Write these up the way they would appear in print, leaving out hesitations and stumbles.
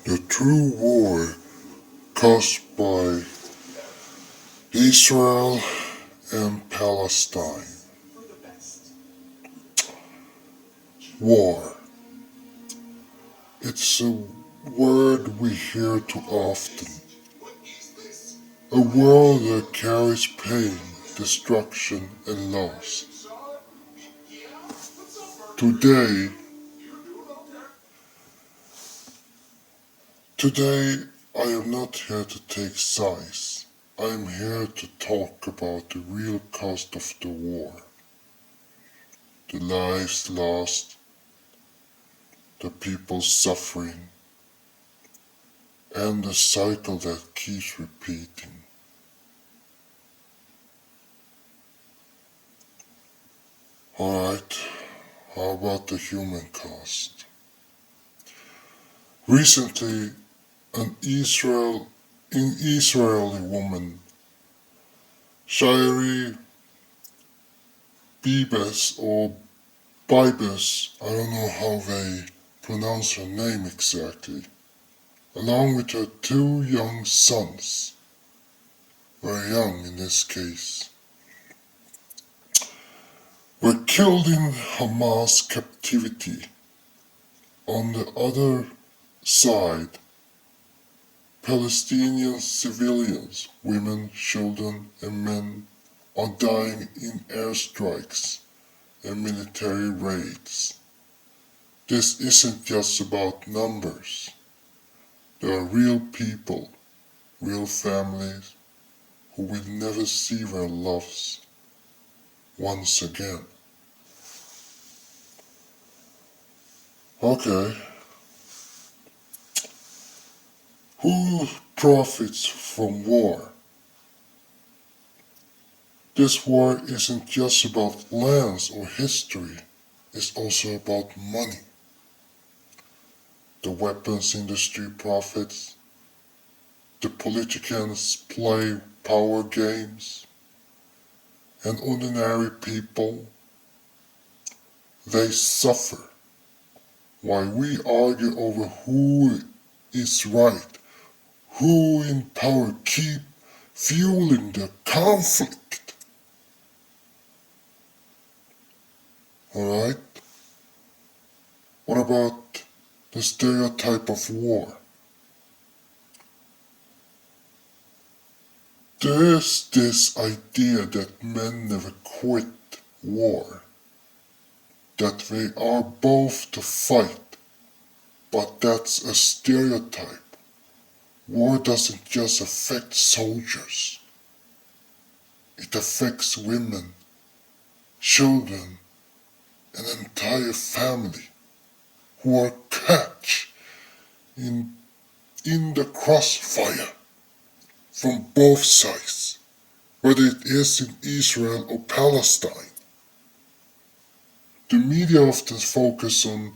The true war caused by Israel and Palestine. War. It's a word we hear too often. A world that carries pain, destruction, and loss. Today, I am not here to take sides. I am here to talk about the real cost of the war. The lives lost, the people suffering, and the cycle that keeps repeating. Alright, how about the human cost? Recently, an Israeli woman, Shiri Bibes or Bibes, I don't know how they pronounce her name exactly, along with her two young sons, very young in this case, were killed in Hamas captivity. On the other side, Palestinian civilians, women, children, and men are dying in airstrikes and military raids. This isn't just about numbers. There are real people, real families, who will never see their loves once again. Okay. Who profits from war? This war isn't just about lands or history, it's also about money. The weapons industry profits, the politicians play power games, and ordinary people, they suffer. While we argue over who is right, who in power keep fueling the conflict. Alright? What about the stereotype of war? There is this idea that men never quit war, that they are both to fight, but that's a stereotype. War doesn't just affect soldiers. It affects women, children, and an entire family who are caught in the crossfire from both sides, whether it is in Israel or Palestine. The media often focus on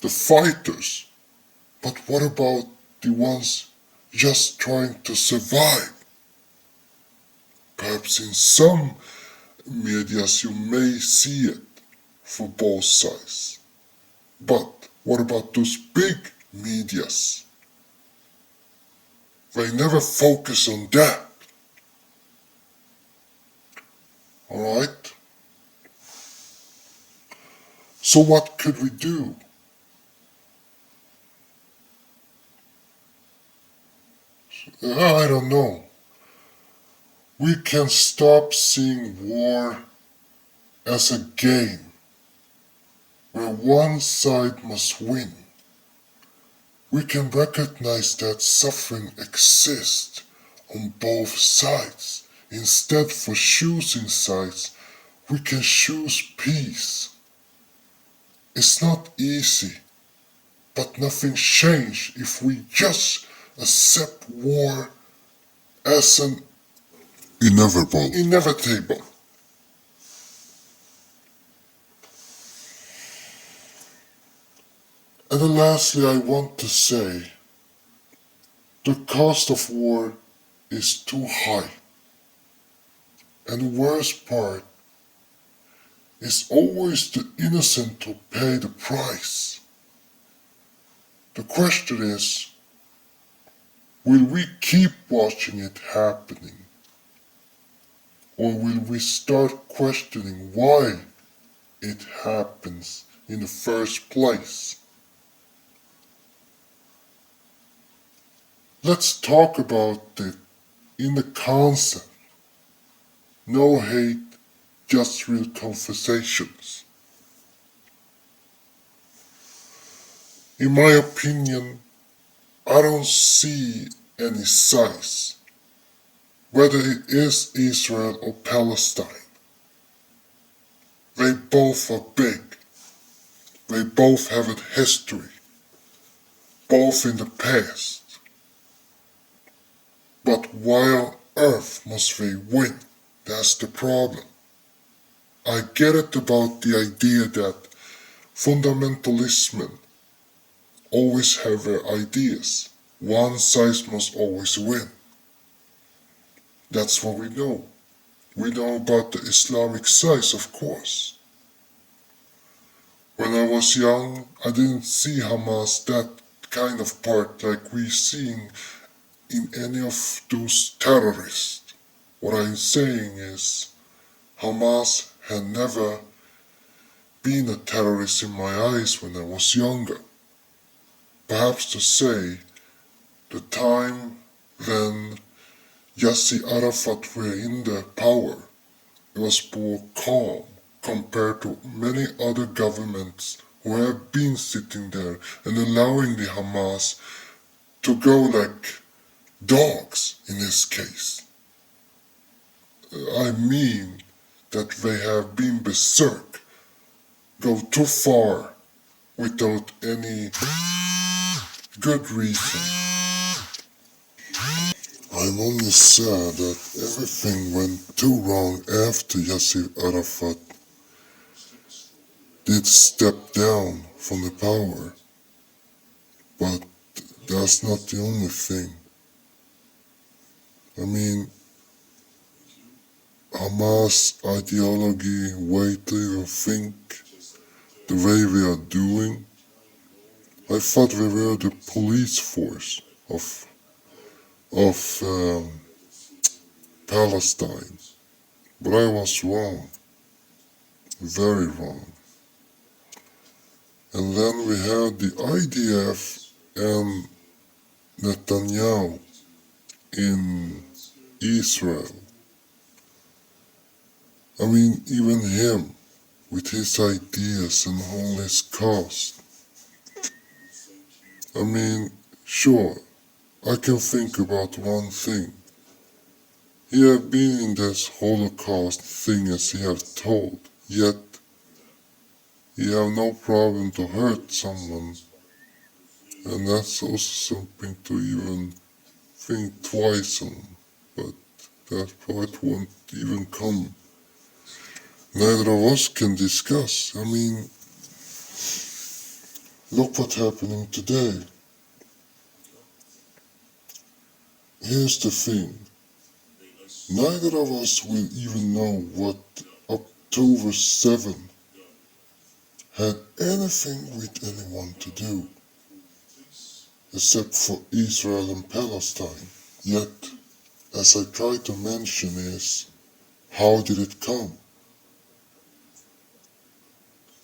the fighters, but what about the ones just trying to survive? Perhaps in some medias you may see it for both sides. But what about those big medias? They never focus on that. Alright? So what could we do? I don't know. We can stop seeing war as a game where one side must win. We can recognize that suffering exists on both sides. Instead for choosing sides, we can choose peace. It's not easy, but nothing changes if we just accept war as an inevitable. And then lastly, I want to say, the cost of war is too high. And the worst part is always the innocent who pay the price. The question is, Will we keep watching it happening? Or will we start questioning why it happens in the first place? Let's talk about it in the concept. No hate, just real conversations. In my opinion, I don't see any size, whether it is Israel or Palestine. They both are big. They both have a history, both in the past. But why on earth must they win? That's the problem. I get it about the idea that fundamentalism always have their ideas. One side must always win. That's what we know. We know about the Islamic side, of course. When I was young, I didn't see Hamas that kind of part like we seeing in any of those terrorists. What I'm saying is, Hamas had never been a terrorist in my eyes when I was younger. Perhaps to say, the time when Yasser Arafat were in the power, it was more calm compared to many other governments who have been sitting there and allowing the Hamas to go like dogs in this case. I mean that they have been berserk, go too far without any good reason. I'm only sad that everything went too wrong after Yasser Arafat did step down from the power. But that's not the only thing. I mean, Hamas ideology, way to even think, the way they are doing. I thought they were the police force of Palestine, but I was wrong, very wrong. And then we had the IDF and Netanyahu in Israel. I mean, even him, with his ideas and all his cost. I mean, sure, I can think about one thing. He had been in this Holocaust thing as he had told, yet he have no problem to hurt someone. And that's also something to even think twice on, but that part won't even come. Neither of us can discuss. I mean, look what's happening today. Here's the thing. Neither of us will even know what October 7 had anything with anyone to do, except for Israel and Palestine. Yet, as I tried to mention is, how did it come?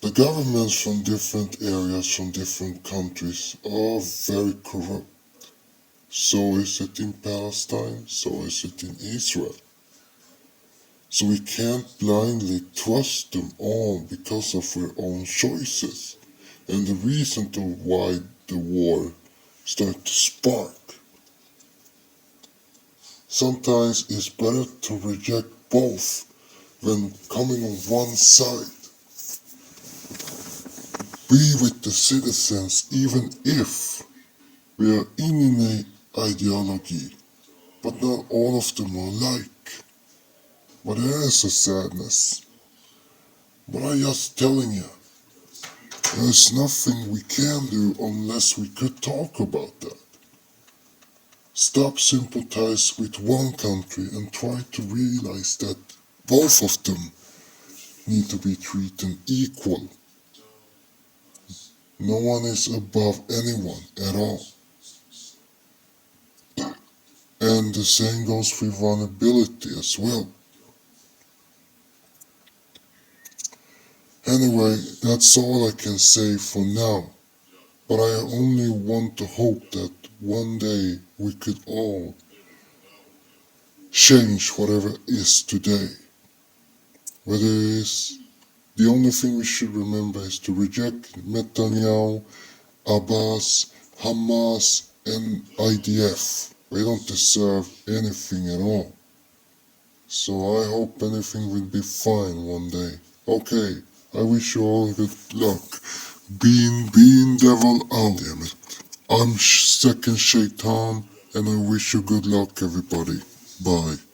The governments from different areas, from different countries, are very corrupt. So is it in Palestine, so is it in Israel. So we can't blindly trust them all because of their own choices. And the reason to why the war started to spark. Sometimes it's better to reject both than coming on one side. Be with the citizens even if we are in an ideology, but not all of them are alike. But there is a sadness. But I'm just telling you, there's nothing we can do unless we could talk about that. Stop sympathize with one country and try to realize that both of them need to be treated equal. No one is above anyone at all. And the same goes for vulnerability as well. Anyway, that's all I can say for now. But I only want to hope that one day we could all change whatever is today. Whether it is, the only thing we should remember is to reject Netanyahu, Abbas, Hamas, and IDF. They don't deserve anything at all. So I hope anything will be fine one day. Okay, I wish you all good luck. Being devil out. Damn it. I'm second Shaitan, and I wish you good luck, everybody. Bye.